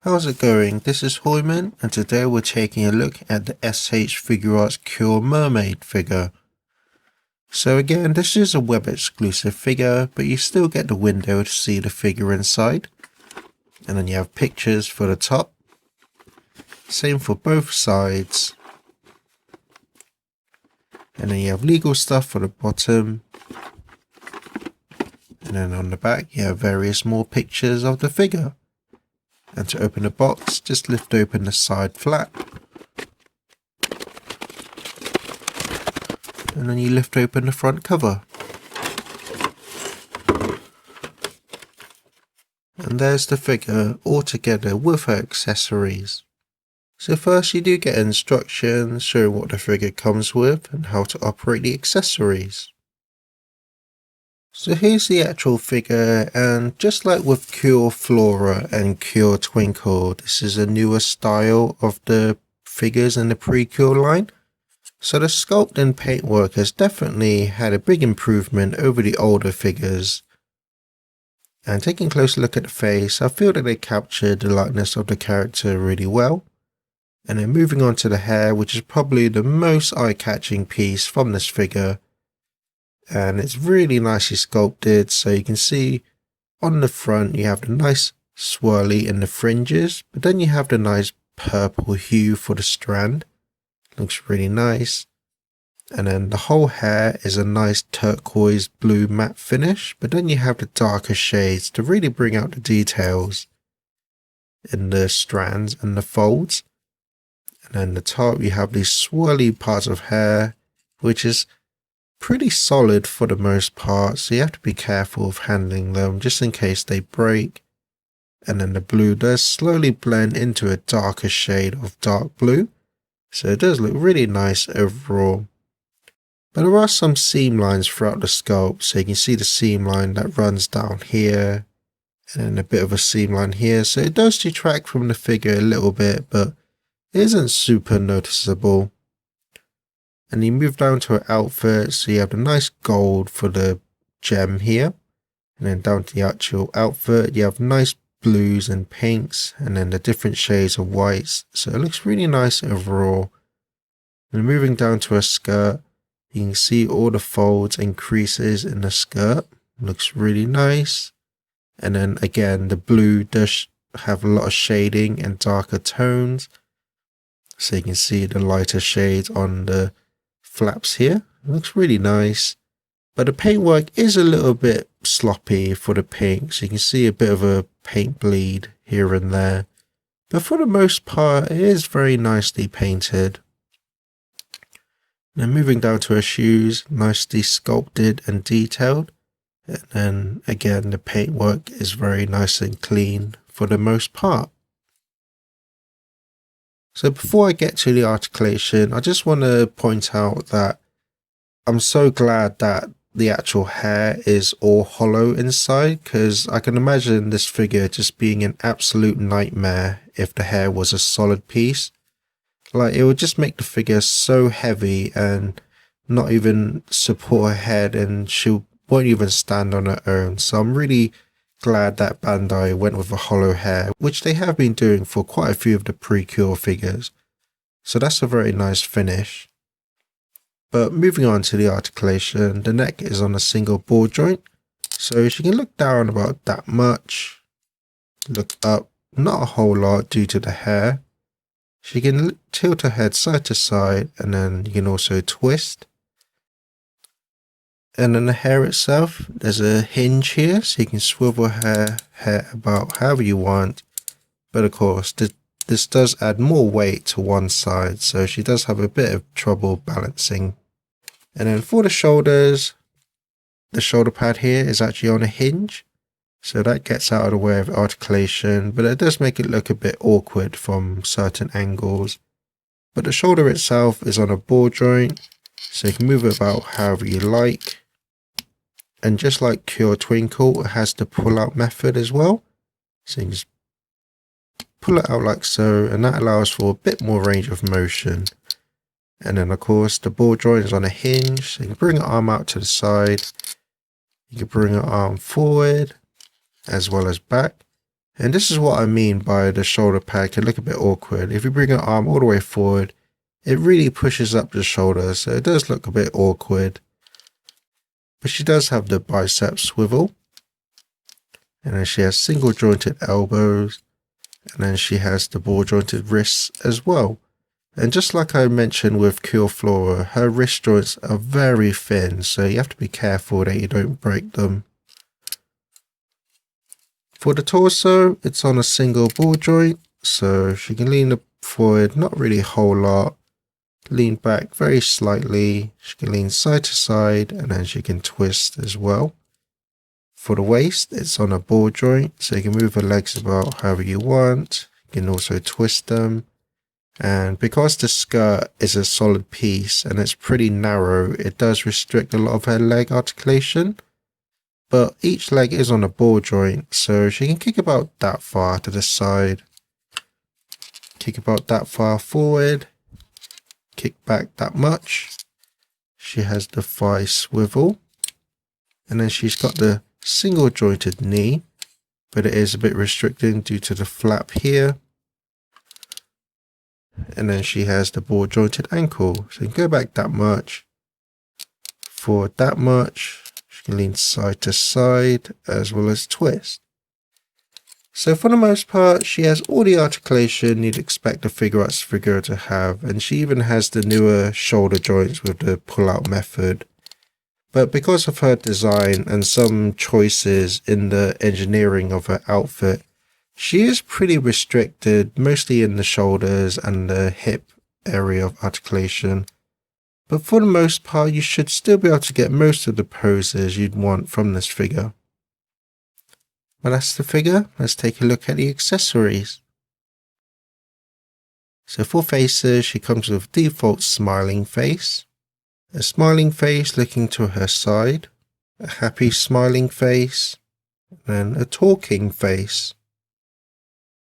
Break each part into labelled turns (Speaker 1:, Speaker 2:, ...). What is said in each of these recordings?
Speaker 1: How's it going? This is Hoiman, and today we're taking a look at the S.H.Figuarts Cure Mermaid figure. So again, this is a web exclusive figure, but you still get the window to see the figure inside. And then you have pictures for the top. Same for both sides. And then you have legal stuff for the bottom. And then on the back you have various more pictures of the figure. And to open the box, just lift open the side flap. And then you lift open the front cover. And there's the figure all together with her accessories. So first you do get instructions showing what the figure comes with and how to operate the accessories. So here's the actual figure, and just like with Cure Flora and Cure Twinkle, this is a newer style of the figures in the Precure line. So the sculpt and paintwork has definitely had a big improvement over the older figures. And taking a closer look at the face, I feel that they captured the likeness of the character really well. And then moving on to the hair, which is probably the most eye-catching piece from this figure. And it's really nicely sculpted, so you can see on the front you have the nice swirly in the fringes, but then you have the nice purple hue for the strand. Looks really nice. And then the whole hair is a nice turquoise blue matte finish, but then you have the darker shades to really bring out the details in the strands and the folds. And then the top you have these swirly parts of hair, which is pretty solid for the most part, so you have to be careful of handling them just in case they break. And then the blue does slowly blend into a darker shade of dark blue, so it does look really nice overall. But there are some seam lines throughout the sculpt, so you can see the seam line that runs down here and then a bit of a seam line here, so it does detract from the figure a little bit, but it isn't super noticeable. And you move down to her outfit, so you have the nice gold for the gem here. And then down to the actual outfit, you have nice blues and pinks, and then the different shades of whites. So it looks really nice overall. And moving down to her skirt, you can see all the folds and creases in the skirt. Looks really nice. And then again, the blue does have a lot of shading and darker tones. So you can see the lighter shades on the flaps here. It looks really nice, but the paintwork is a little bit sloppy for the pink, so you can see a bit of a paint bleed here and there, but for the most part it is very nicely painted. Now moving down to her shoes, nicely sculpted and detailed, and then again the paintwork is very nice and clean for the most part. So before I get to the articulation, I just want to point out that I'm so glad that the actual hair is all hollow inside, because I can imagine this figure just being an absolute nightmare if the hair was a solid piece. Like, it would just make the figure so heavy and not even support her head, and she won't even stand on her own. So I'm really glad that Bandai went with a hollow hair, which they have been doing for quite a few of the Precure figures. So that's a very nice finish. But moving on to the articulation, the neck is on a single ball joint. So she can look down about that much. Look up, not a whole lot due to the hair. She can tilt her head side to side, and then you can also twist. And then the hair itself, there's a hinge here, so you can swivel her hair about however you want. But of course, this does add more weight to one side, so she does have a bit of trouble balancing. And then for the shoulders, the shoulder pad here is actually on a hinge, so that gets out of the way of articulation, but it does make it look a bit awkward from certain angles. But the shoulder itself is on a ball joint, so you can move it about however you like. And just like Cure Twinkle, it has the pull out method as well. So you can just pull it out like so, and that allows for a bit more range of motion. And then of course the ball joint is on a hinge, so you can bring your arm out to the side. You can bring your arm forward as well as back. And this is what I mean by the shoulder pad can look a bit awkward. If you bring her arm all the way forward, it really pushes up the shoulder, so it does look a bit awkward. But she does have the bicep swivel. And then she has single jointed elbows. And then she has the ball jointed wrists as well. And just like I mentioned with Cure Flora, her wrist joints are very thin, so you have to be careful that you don't break them. For the torso, it's on a single ball joint, so she can lean forward, not really a whole lot, lean back very slightly, she can lean side to side, and then she can twist as well. For the waist, it's on a ball joint, so you can move her legs about however you want, you can also twist them. And because the skirt is a solid piece and it's pretty narrow, it does restrict a lot of her leg articulation. But each leg is on a ball joint, so she can kick about that far to the side, kick about that far forward, kick back that much. She has the thigh swivel, and then she's got the single jointed knee, but it is a bit restricting due to the flap here. And then she has the ball jointed ankle, so you can go back that much, forward that much. She can lean side to side as well as twist. So for the most part, she has all the articulation you'd expect a Figuarts figure to have, and she even has the newer shoulder joints with the pull-out method. But because of her design and some choices in the engineering of her outfit, she is pretty restricted, mostly in the shoulders and the hip area of articulation. But for the most part, you should still be able to get most of the poses you'd want from this figure. But that's the figure. Let's take a look at the accessories. So for faces, she comes with default smiling face, a smiling face looking to her side, a happy smiling face, and a talking face.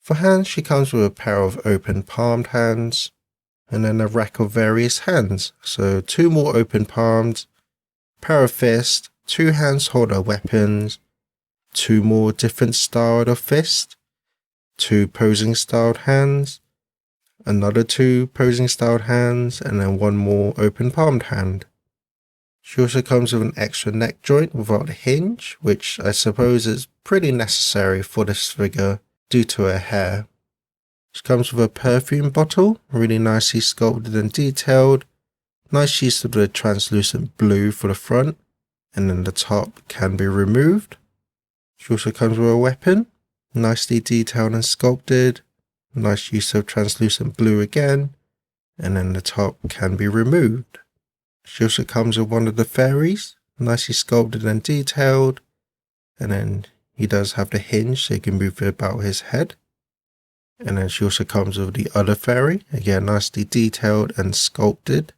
Speaker 1: For hands, she comes with a pair of open palmed hands, and then a rack of various hands. So 2 more open palmed, pair of fists, 2 hands hold her weapons, 2 more different styled of fist, 2 posing styled hands, another 2 posing styled hands, and then 1 more open palmed hand. She also comes with an extra neck joint without a hinge, which I suppose is pretty necessary for this figure due to her hair. She comes with a perfume bottle, really nicely sculpted and detailed. Nice use of the translucent blue for the front, and then the top can be removed. She also comes with a weapon, nicely detailed and sculpted. Nice use of translucent blue again, and then the top can be removed. She also comes with one of the fairies, nicely sculpted and detailed, and then he does have the hinge so you can move it about his head. And then she also comes with the other fairy, again nicely detailed and sculpted.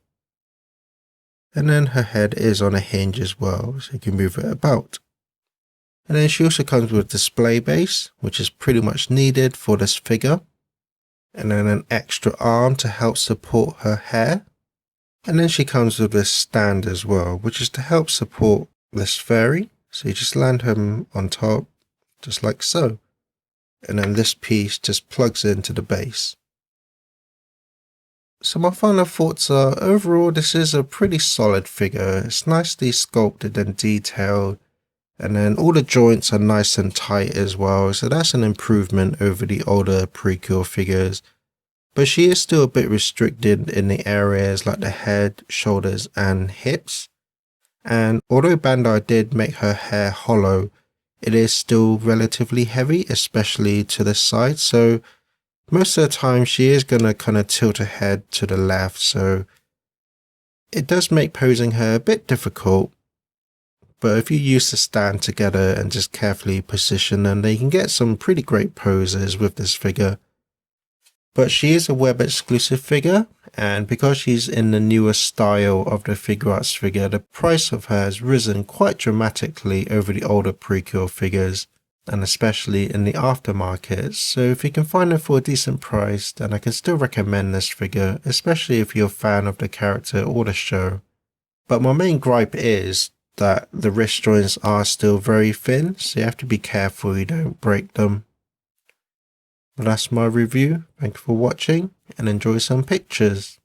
Speaker 1: And then her head is on a hinge as well, so you can move it about. And then she also comes with a display base, which is pretty much needed for this figure. And then an extra arm to help support her hair. And then she comes with this stand as well, which is to help support this fairy. So you just land him on top, just like so. And then this piece just plugs into the base. So my final thoughts are, overall this is a pretty solid figure. It's nicely sculpted and detailed. And then all the joints are nice and tight as well. So that's an improvement over the older Precure figures. But she is still a bit restricted in the areas like the head, shoulders and hips. And although Bandai did make her hair hollow, it is still relatively heavy, especially to the side. So most of the time she is going to kind of tilt her head to the left. So it does make posing her a bit difficult. But if you use the stand together and just carefully position them, then you can get some pretty great poses with this figure. But she is a web exclusive figure, and because she's in the newer style of the Figuarts figure, the price of her has risen quite dramatically over the older Precure figures, and especially in the aftermarket. So if you can find her for a decent price, then I can still recommend this figure, especially if you're a fan of the character or the show. But my main gripe is that the wrist joints are still very thin, so you have to be careful you don't break them. Well, that's my review. Thank you for watching and enjoy some pictures.